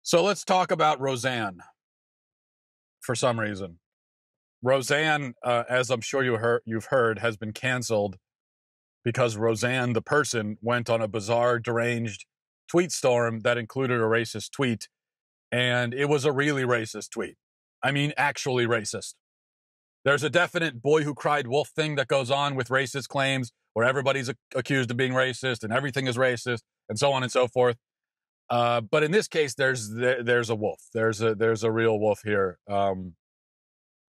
So let's talk about Roseanne for some reason. Roseanne, as I'm sure you've heard, has been canceled because Roseanne, the person, went on a bizarre, deranged tweet storm that included a racist tweet. And it was a really racist tweet. I mean, actually racist. There's a definite boy who cried wolf thing that goes on with racist claims where everybody's accused of being racist and everything is racist and so on and so forth. But in this case, there's a wolf. There's a real wolf here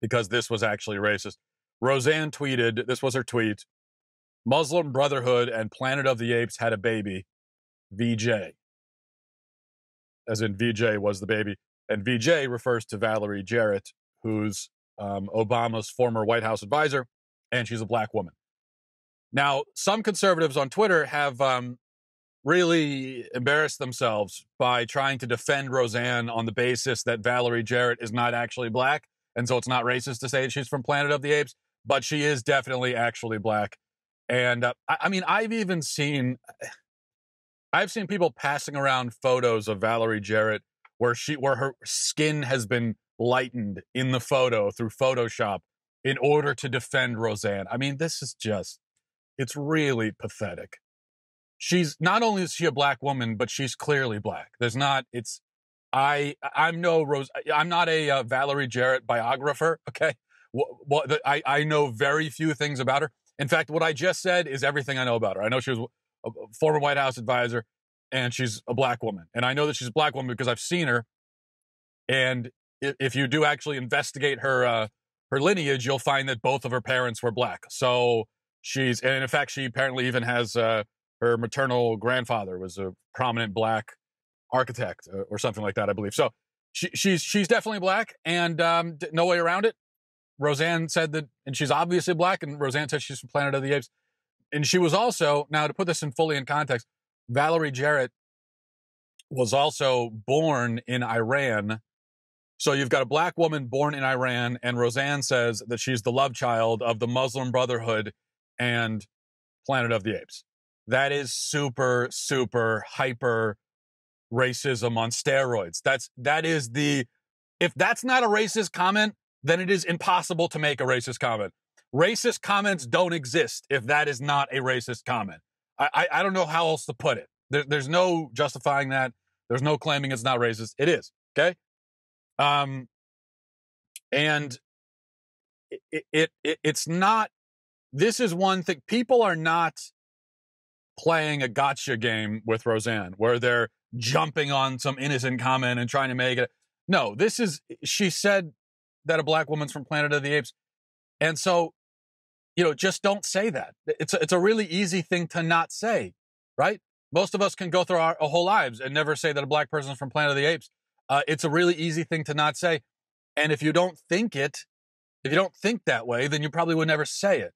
because this was actually racist. Roseanne tweeted, this was her tweet, Muslim Brotherhood and Planet of the Apes had a baby, VJ. As in VJ was the baby. And VJ refers to Valerie Jarrett, who's Obama's former White House advisor, and she's a black woman. Now, some conservatives on Twitter have really embarrassed themselves by trying to defend Roseanne on the basis that Valerie Jarrett is not actually black, and so it's not racist to say she's from Planet of the Apes, but she is definitely actually black. And I mean, I've seen people passing around photos of Valerie Jarrett where her skin has been lightened in the photo through Photoshop in order to defend Roseanne. I mean, this is just, it's really pathetic. She's not only is she a black woman, but she's clearly black. I'm not a Valerie Jarrett biographer. Okay. I know very few things about her. In fact, what I just said is everything I know about her. I know she was a former White House advisor and she's a black woman. And I know that she's a black woman because I've seen her. And if you do actually investigate her lineage, you'll find that both of her parents were black. So and in fact, she apparently even has, her maternal grandfather was a prominent black architect or something like that, I believe. So she's definitely black and no way around it. Roseanne said that, and she's obviously black, and Roseanne said she's from Planet of the Apes. And she was also, now to put this fully in context, Valerie Jarrett was also born in Iran. So you've got a black woman born in Iran, and Roseanne says that she's the love child of the Muslim Brotherhood and Planet of the Apes. That is super, super hyper racism on steroids. If that's not a racist comment, then it is impossible to make a racist comment. Racist comments don't exist if that is not a racist comment. I don't know how else to put it. There's no justifying that. There's no claiming it's not racist. It is. Okay. And it's not, this is one thing. People are not playing a gotcha game with Roseanne where they're jumping on some innocent comment and trying to make it. No, she said that a black woman's from Planet of the Apes. And so, just don't say that. It's a really easy thing to not say, right? Most of us can go through our whole lives and never say that a black person's from Planet of the Apes. It's a really easy thing to not say. And if you don't think that way, then you probably would never say it.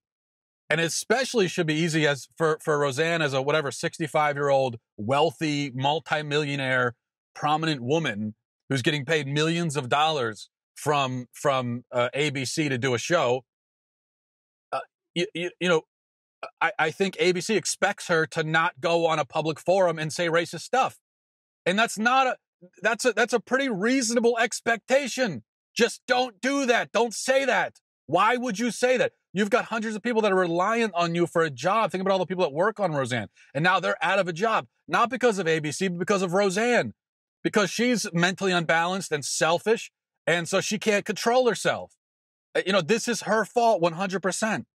And it especially should be easy as for Roseanne as a 65-year-old, wealthy, multimillionaire, prominent woman who's getting paid millions of dollars from ABC to do a show. I think ABC expects her to not go on a public forum and say racist stuff. And that's a pretty reasonable expectation. Just don't do that. Don't say that. Why would you say that? You've got hundreds of people that are reliant on you for a job. Think about all the people that work on Roseanne. And now they're out of a job. Not because of ABC, but because of Roseanne. Because she's mentally unbalanced and selfish. And so she can't control herself. This is her fault 100%.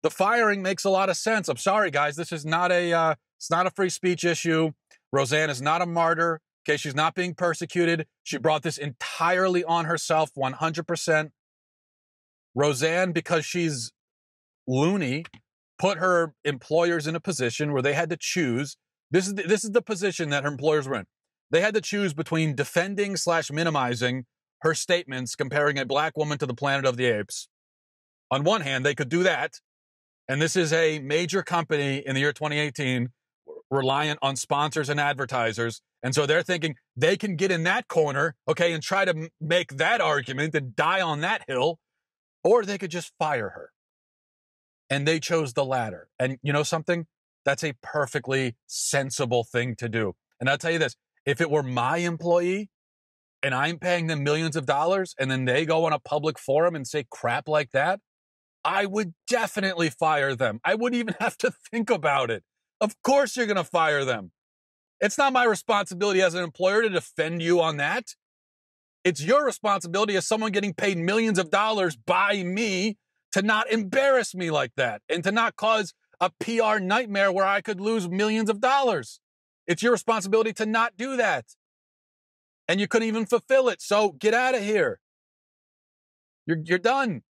The firing makes a lot of sense. I'm sorry, guys. This is it's not a free speech issue. Roseanne is not a martyr. Okay, she's not being persecuted. She brought this entirely on herself 100%. Roseanne, because she's loony, put her employers in a position where they had to choose. This is the position that her employers were in. They had to choose between defending / minimizing her statements comparing a black woman to the Planet of the Apes. On one hand, they could do that. And this is a major company in the year 2018 reliant on sponsors and advertisers. And so they're thinking they can get in that corner, okay, and try to make that argument and die on that hill. Or they could just fire her. And they chose the latter. And you know something? That's a perfectly sensible thing to do. And I'll tell you this, If it were my employee and I'm paying them millions of dollars and then they go on a public forum and say crap like that, I would definitely fire them. I wouldn't even have to think about it. Of course you're going to fire them. It's not my responsibility as an employer to defend you on that. It's your responsibility as someone getting paid millions of dollars by me to not embarrass me like that and to not cause a PR nightmare where I could lose millions of dollars. It's your responsibility to not do that. And you couldn't even fulfill it. So get out of here. You're done.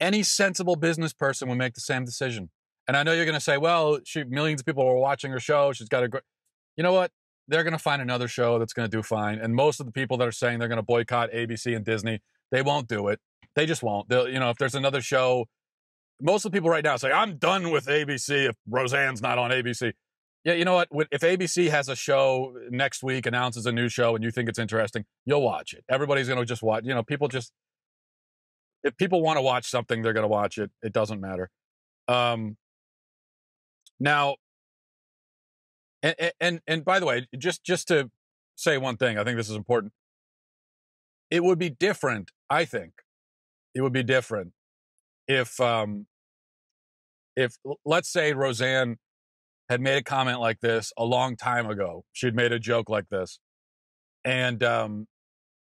Any sensible business person would make the same decision. And I know you're going to say, well, millions of people are watching her show. She's got a great, you know what? They're going to find another show that's going to do fine. And most of the people that are saying they're going to boycott ABC and Disney, they won't do it. They just won't. They'll, if there's another show, most of the people right now say, I'm done with ABC if Roseanne's not on ABC. Yeah, you know what? If ABC has a show next week, announces a new show, and you think it's interesting, you'll watch it. Everybody's going to just watch. If people want to watch something, they're going to watch it. It doesn't matter. Now, and by the way, just to say one thing, I think this is important. It would be different, I think. It would be different if let's say Roseanne had made a comment like this a long time ago. She'd made a joke like this. And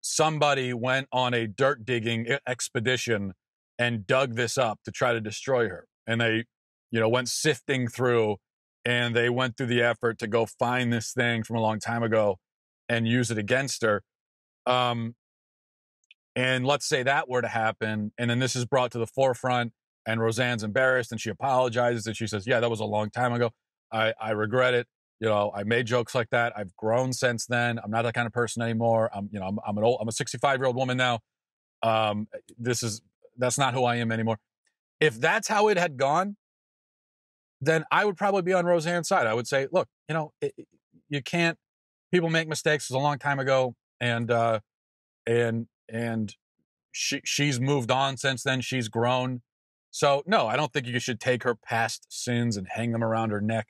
somebody went on a dirt digging expedition and dug this up to try to destroy her. And they, went sifting through and they went through the effort to go find this thing from a long time ago and use it against her. And let's say that were to happen. And then this is brought to the forefront and Roseanne's embarrassed and she apologizes and she says, yeah, that was a long time ago. I regret it. I made jokes like that. I've grown since then. I'm not that kind of person anymore. I'm a 65-year-old woman now. That's not who I am anymore. If that's how it had gone, then I would probably be on Roseanne's side. I would say, look, you can't, people make mistakes. It was a long time ago. And she's moved on since then. She's grown. So no, I don't think you should take her past sins and hang them around her neck.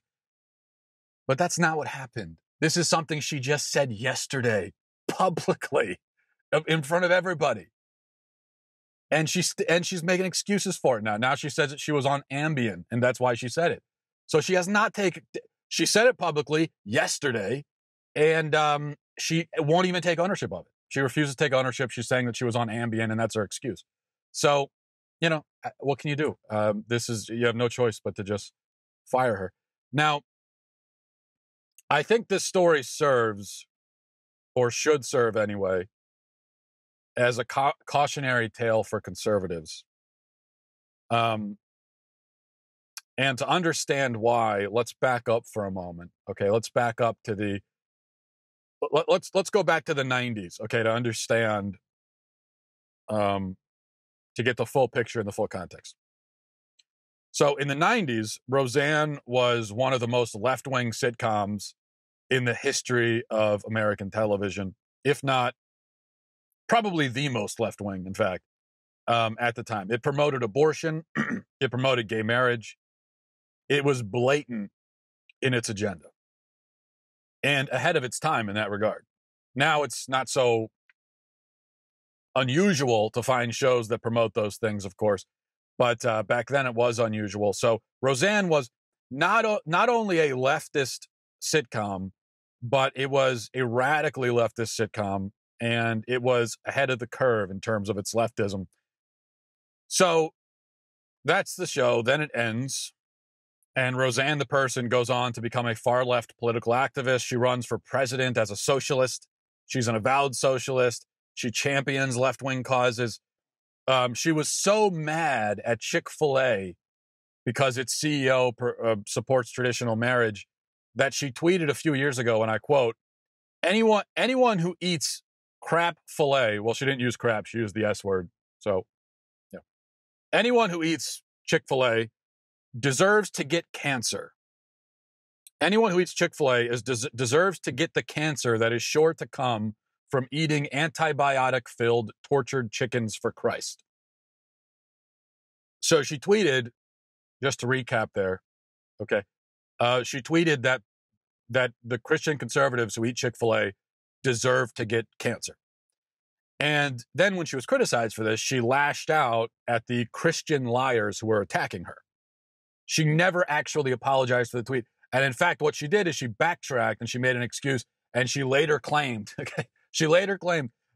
But that's not what happened. This is something she just said yesterday, publicly, in front of everybody. And she's making excuses for it now. Now she says that she was on Ambien, and that's why she said it. So she has not taken. She said it publicly yesterday, and she won't even take ownership of it. She refuses to take ownership. She's saying that she was on Ambien, and that's her excuse. So, what can you do? You have no choice but to just fire her. Now, I think this story serves, or should serve anyway, as a cautionary tale for conservatives. And to understand why, let's back up for a moment. Okay, let's back up to let's go back to the 90s, okay, to understand, to get the full picture and the full context. So in the 90s, Roseanne was one of the most left-wing sitcoms in the history of American television, if not probably the most left-wing, in fact, at the time. It promoted abortion. It promoted gay marriage. It was blatant in its agenda and ahead of its time in that regard. Now it's not so unusual to find shows that promote those things, of course, but back then it was unusual. So Roseanne was not only a leftist sitcom, but it was a radically leftist sitcom, and it was ahead of the curve in terms of its leftism. So that's the show. Then it ends, and Roseanne, the person, goes on to become a far-left political activist. She runs for president as a socialist. She's an avowed socialist. She champions left-wing causes. She was so mad at Chick-fil-A because its CEO supports traditional marriage that she tweeted a few years ago, and I quote, anyone who eats crap filet, well, she didn't use crap, she used the S word. So, yeah. Anyone who eats Chick-fil-A deserves to get cancer. Anyone who eats Chick-fil-A deserves to get the cancer that is sure to come from eating antibiotic-filled tortured chickens for Christ. So she tweeted, just to recap there, okay, she tweeted that that the Christian conservatives who eat Chick-fil-A deserve to get cancer. And then when she was criticized for this, she lashed out at the Christian liars who were attacking her. She never actually apologized for the tweet. And in fact, what she did is she backtracked and she made an excuse. And she later claimed,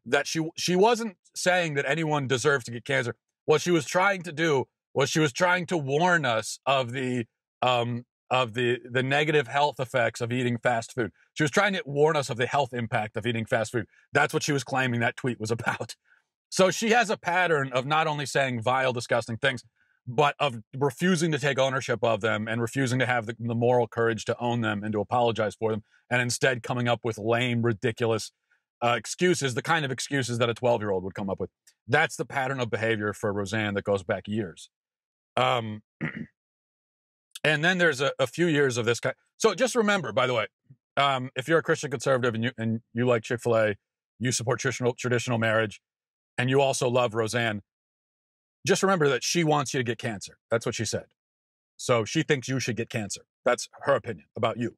that she wasn't saying that anyone deserves to get cancer. What she was trying to do was she was trying to warn us of the negative health effects of eating fast food. She was trying to warn us of the health impact of eating fast food. That's what she was claiming that tweet was about. So she has a pattern of not only saying vile, disgusting things, but of refusing to take ownership of them and refusing to have the moral courage to own them and to apologize for them, and instead coming up with lame, ridiculous excuses, the kind of excuses that a 12-year-old would come up with. That's the pattern of behavior for Roseanne that goes back years. And then there's a few years of this kind. So just remember, by the way, if you're a Christian conservative and you like Chick-fil-A, you support traditional marriage, and you also love Roseanne, just remember that she wants you to get cancer. That's what she said. So she thinks you should get cancer. That's her opinion about you.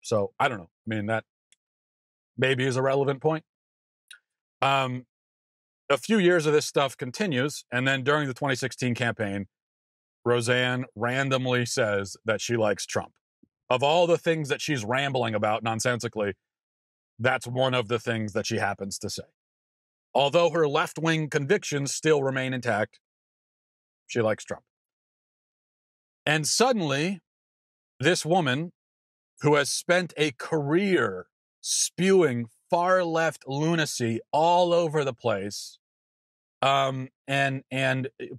So I don't know. I mean, that maybe is a relevant point. A few years of this stuff continues, and then during the 2016 campaign, Roseanne randomly says that she likes Trump. Of all the things that she's rambling about nonsensically, that's one of the things that she happens to say. Although her left-wing convictions still remain intact, she likes Trump. And suddenly, this woman who has spent a career spewing far-left lunacy all over the place, and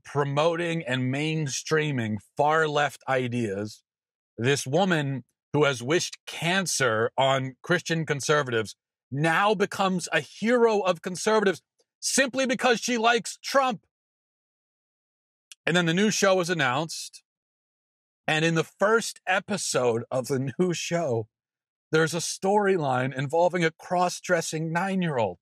promoting and mainstreaming far-left ideas, this woman who has wished cancer on Christian conservatives now becomes a hero of conservatives simply because she likes Trump. And then the new show was announced. And in the first episode of the new show, there's a storyline involving a cross-dressing 9-year-old.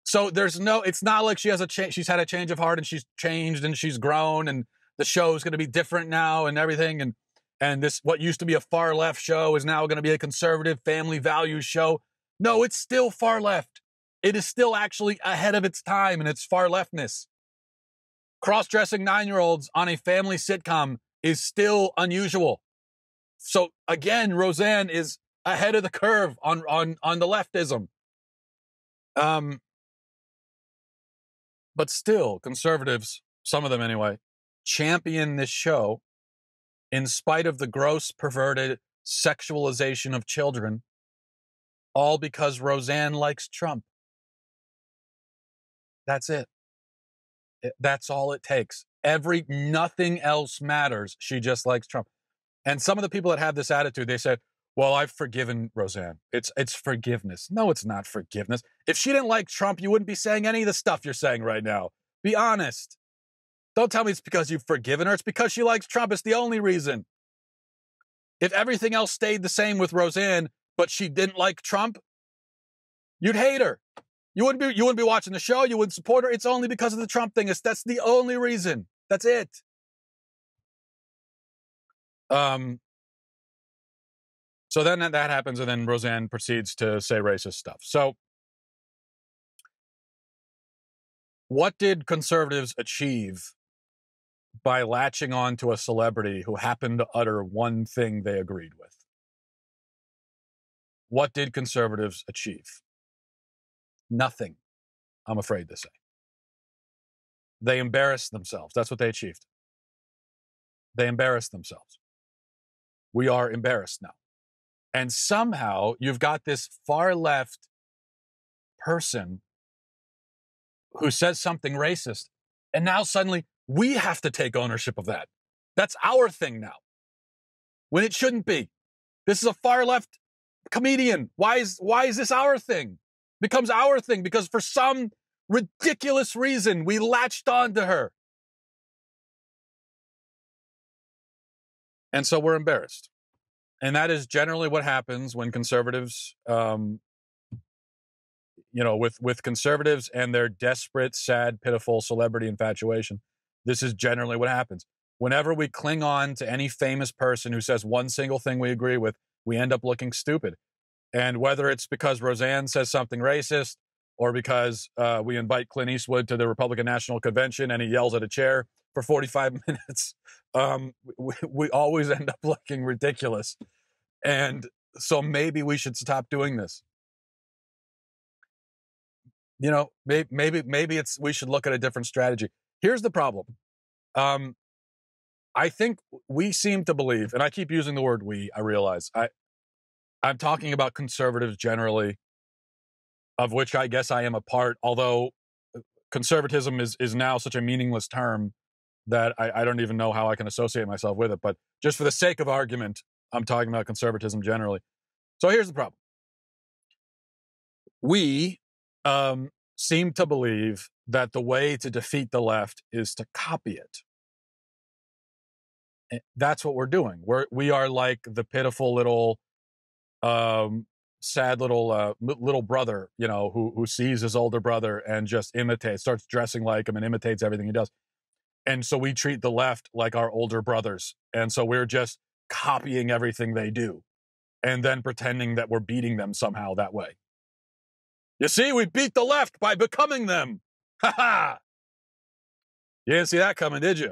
So it's not like she's had a change of heart and she's changed and she's grown and the show's going to be different now and everything. And this, what used to be a far left show, is now going to be a conservative family values show. No, it's still far left. It is still actually ahead of its time in its far leftness. Cross-dressing 9-year-olds on a family sitcom is still unusual. So again, Roseanne is ahead of the curve on the leftism. But still, conservatives, some of them anyway, champion this show in spite of the gross, perverted sexualization of children, all because Roseanne likes Trump. That's it. That's all it takes. Nothing else matters. She just likes Trump. And some of the people that have this attitude, they said, well, I've forgiven Roseanne. It's forgiveness. No, it's not forgiveness. If she didn't like Trump, you wouldn't be saying any of the stuff you're saying right now. Be honest. Don't tell me it's because you've forgiven her. It's because she likes Trump. It's the only reason. If everything else stayed the same with Roseanne, but she didn't like Trump, you'd hate her. You wouldn't be watching the show. You wouldn't support her. It's only because of the Trump thing. That's the only reason. That's it. So then that happens, and then Roseanne proceeds to say racist stuff. So what did conservatives achieve by latching on to a celebrity who happened to utter one thing they agreed with? What did conservatives achieve? Nothing, I'm afraid to say. They embarrassed themselves. That's what they achieved. They embarrassed themselves. We are embarrassed now. And somehow you've got this far left person who says something racist, and now suddenly we have to take ownership of that. That's our thing now, when it shouldn't be. This is a far left comedian. Why is this our thing? Becomes our thing because for some ridiculous reason we latched on to her. And so we're embarrassed. And that is generally what happens when conservatives, with conservatives and their desperate, sad, pitiful celebrity infatuation. This is generally what happens. whenever we cling on to any famous person who says one single thing we agree with, we end up looking stupid. And whether it's because Roseanne says something racist or because we invite Clint Eastwood to the Republican National Convention and he yells at a chair for 45 minutes, we always end up looking ridiculous. And so maybe we should stop doing this. You know, maybe it's we should look at a different strategy. Here's the problem. I think we seem to believe, and I keep using the word we, I realize. I'm talking about conservatives generally, of which I guess I am a part, although conservatism is now such a meaningless term that I don't even know how I can associate myself with it. But just for the sake of argument, I'm talking about conservatism generally. So here's the problem. We seem to believe that the way to defeat the left is to copy it. And that's what we're doing. We are like the pitiful little, sad little brother, you know, who sees his older brother and just starts dressing like him and imitates everything he does. And so we treat the left like our older brothers. And so we're just copying everything they do and then pretending that we're beating them somehow that way. You see, we beat the left by becoming them. Ha ha! You didn't see that coming, did you?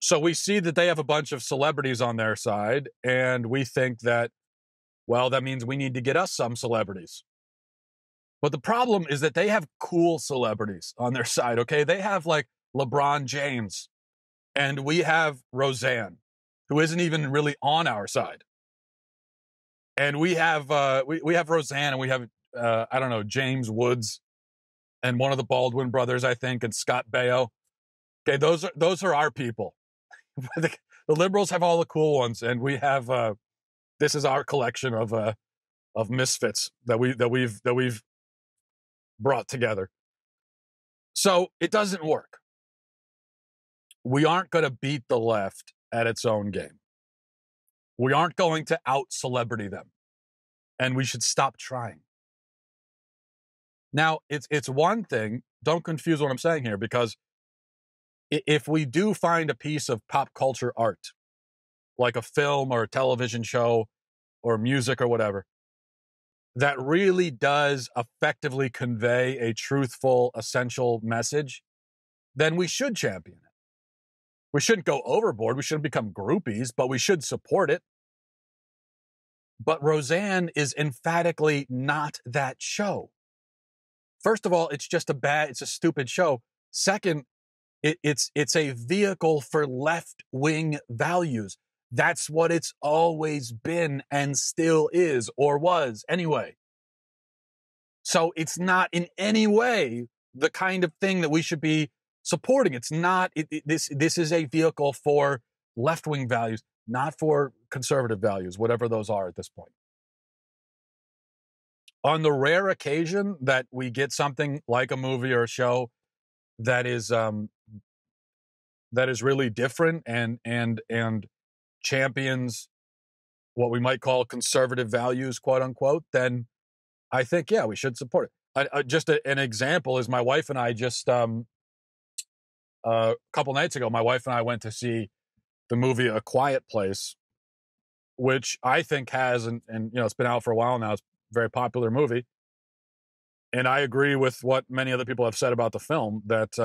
So we see that they have a bunch of celebrities on their side, and we think that, well, that means we need to get us some celebrities. But the problem is that they have cool celebrities on their side, okay? They have like LeBron James, and we have Roseanne, who isn't even really on our side. And we have we have Roseanne, and we have I don't know, James Woods, and one of the Baldwin brothers, I think, and Scott Baio. Okay, those are our people. The liberals have all the cool ones, and we have this is our collection of misfits that we've brought together. So it doesn't work. We aren't going to beat the left at its own game. We aren't going to out-celebrity them. And we should stop trying. Now, it's one thing, don't confuse what I'm saying here, because if we do find a piece of pop culture art, like a film or a television show or music or whatever, that really does effectively convey a truthful, essential message, then we should champion it. We shouldn't go overboard. We shouldn't become groupies, but we should support it. But Roseanne is emphatically not that show. First of all, it's a stupid show. Second, it's a vehicle for left-wing values. That's what it's always been and still is, or was anyway. So it's not in any way the kind of thing that we should be supporting. It's not, this is a vehicle for left-wing values, not for conservative values, whatever those are at this point. On the rare occasion that we get something like a movie or a show that is really different and champions what we might call conservative values, quote unquote, then I think, yeah, we should support it. Just an example is my wife and I just a couple nights ago, my wife and I went to see the movie A Quiet Place, which I think has, and you know, it's been out for a while now. It's a very popular movie. And I agree with what many other people have said about the film, that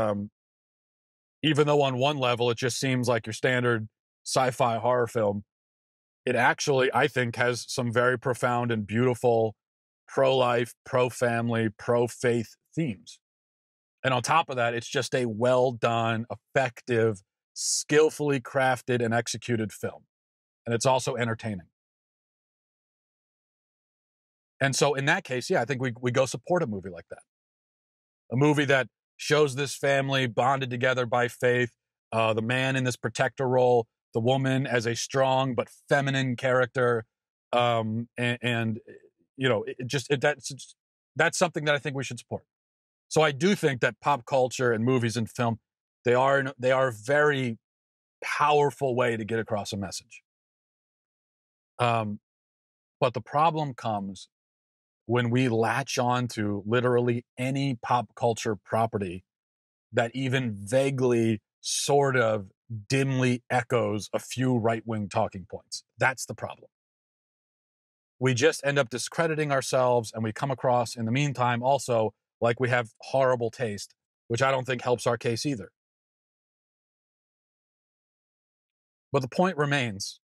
even though on one level it just seems like your standard sci-fi horror film, it actually, I think, has some very profound and beautiful pro-life, pro-family, pro-faith themes. And on top of that, it's just a well-done, effective, skillfully crafted and executed film. And it's also entertaining. And so in that case, yeah, I think we go support a movie like that. A movie that shows this family bonded together by faith, the man in this protector role, the woman as a strong but feminine character, and you know, that's something that I think we should support. So I do think that pop culture and movies and film, they are a very powerful way to get across a message. But the problem comes when we latch on to literally any pop culture property that even vaguely, sort of, dimly echoes a few right-wing talking points. That's the problem. We just end up discrediting ourselves, and we come across, in the meantime, also like we have horrible taste, which I don't think helps our case either. But the point remains,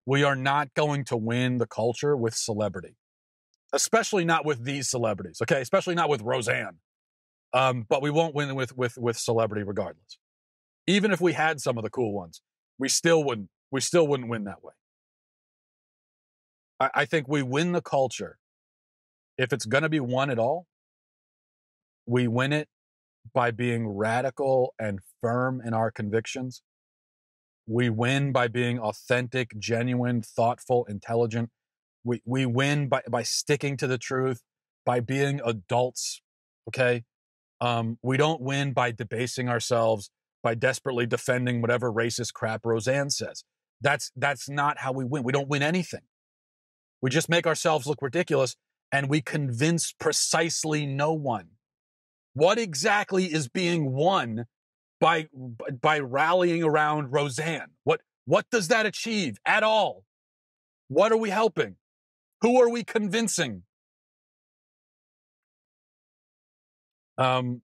we are not going to win the culture with celebrity, especially not with these celebrities, okay? Especially not with Roseanne. But we won't win with celebrity regardless. Even if we had some of the cool ones, we still wouldn't win that way. I think we win the culture. If it's going to be won at all, we win it by being radical and firm in our convictions. We win by being authentic, genuine, thoughtful, intelligent. We win by sticking to the truth, by being adults, okay? We don't win by debasing ourselves, by desperately defending whatever racist crap Roseanne says. That's not how we win. We don't win anything. We just make ourselves look ridiculous, and we convince precisely no one. What exactly is being won by rallying around Roseanne? What does that achieve at all? What are we helping? Who are we convincing? Now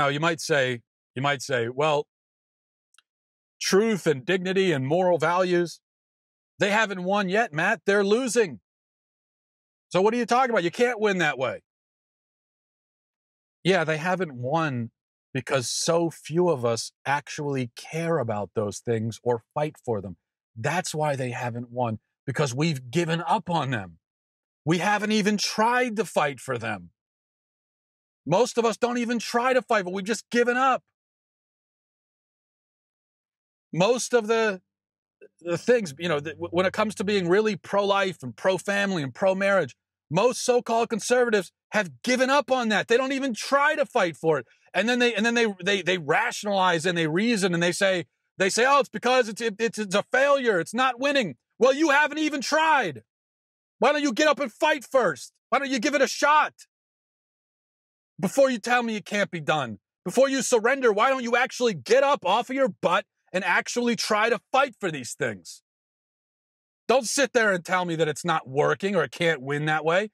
you might say, well, truth and dignity and moral values, they haven't won yet, Matt. They're losing. So what are you talking about? You can't win that way. Yeah, they haven't won because so few of us actually care about those things or fight for them. That's why they haven't won, because we've given up on them. We haven't even tried to fight for them. Most of us don't even try to fight, but we've just given up. Most of the things, when it comes to being really pro-life and pro-family and pro-marriage, most so-called conservatives have given up on that. They don't even try to fight for it. And then they rationalize and they reason and they say, oh, it's because it's a failure. It's not winning. Well, you haven't even tried. Why don't you get up and fight first? Why don't you give it a shot? Before you tell me it can't be done. Before you surrender, why don't you actually get up off of your butt and actually try to fight for these things? Don't sit there and tell me that it's not working or it can't win that way.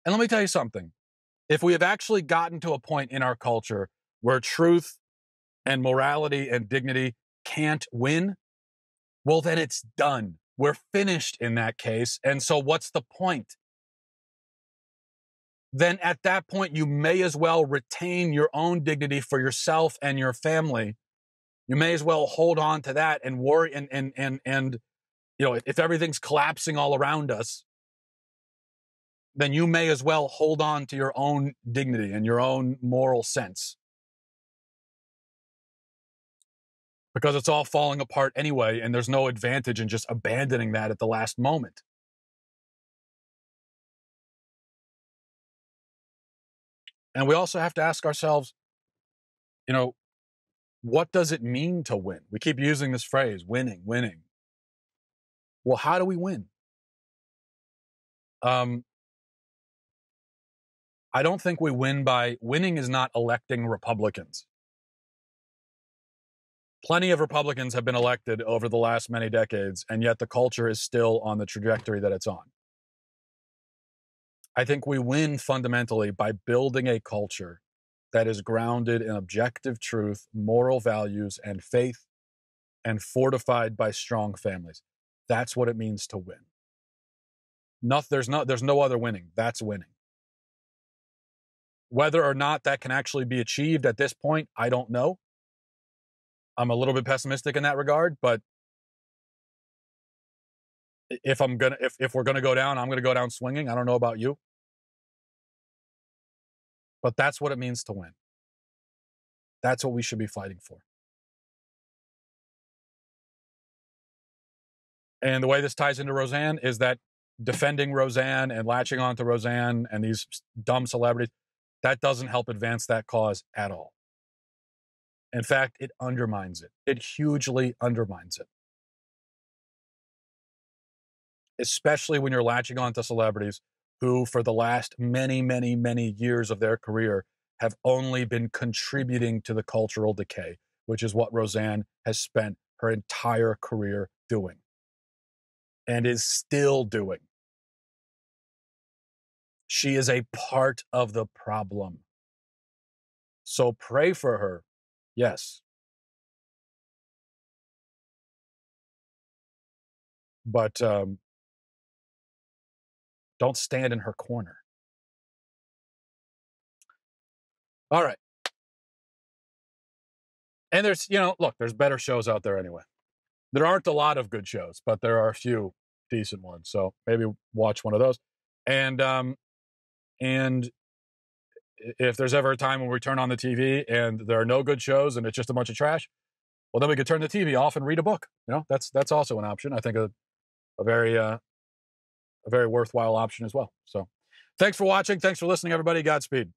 And let me tell you something. If we have actually gotten to a point in our culture where truth and morality and dignity can't win, well, then it's done. We're finished in that case. And so what's the point? Then at that point, you may as well retain your own dignity for yourself and your family. You may as well hold on to that and worry and if everything's collapsing all around us, then you may as well hold on to your own dignity and your own moral sense. Because it's all falling apart anyway, and there's no advantage in just abandoning that at the last moment. And we also have to ask ourselves, what does it mean to win? We keep using this phrase, winning, winning. Well, how do we win? I don't think we win by winning is not electing Republicans. Plenty of Republicans have been elected over the last many decades, and yet the culture is still on the trajectory that it's on. I think we win fundamentally by building a culture that is grounded in objective truth, moral values, and faith, and fortified by strong families. That's what it means to win. There's no other winning. That's winning. Whether or not that can actually be achieved at this point, I don't know. I'm a little bit pessimistic in that regard, but if we're gonna go down, I'm gonna go down swinging. I don't know about you, but that's what it means to win. That's what we should be fighting for. And the way this ties into Roseanne is that defending Roseanne and latching onto Roseanne and these dumb celebrities, that doesn't help advance that cause at all. In fact, it undermines it. It hugely undermines it. Especially when you're latching onto celebrities who for the last many, many, many years of their career have only been contributing to the cultural decay, which is what Roseanne has spent her entire career doing and is still doing. She is a part of the problem. So pray for her. Yes. But don't stand in her corner. All right. And there's, look, there's better shows out there anyway. There aren't a lot of good shows, but there are a few decent ones. So maybe watch one of those. And if there's ever a time when we turn on the TV and there are no good shows and it's just a bunch of trash, well, then we could turn the TV off and read a book. That's also an option. I think a very worthwhile option as well. So thanks for watching. Thanks for listening, everybody. Godspeed.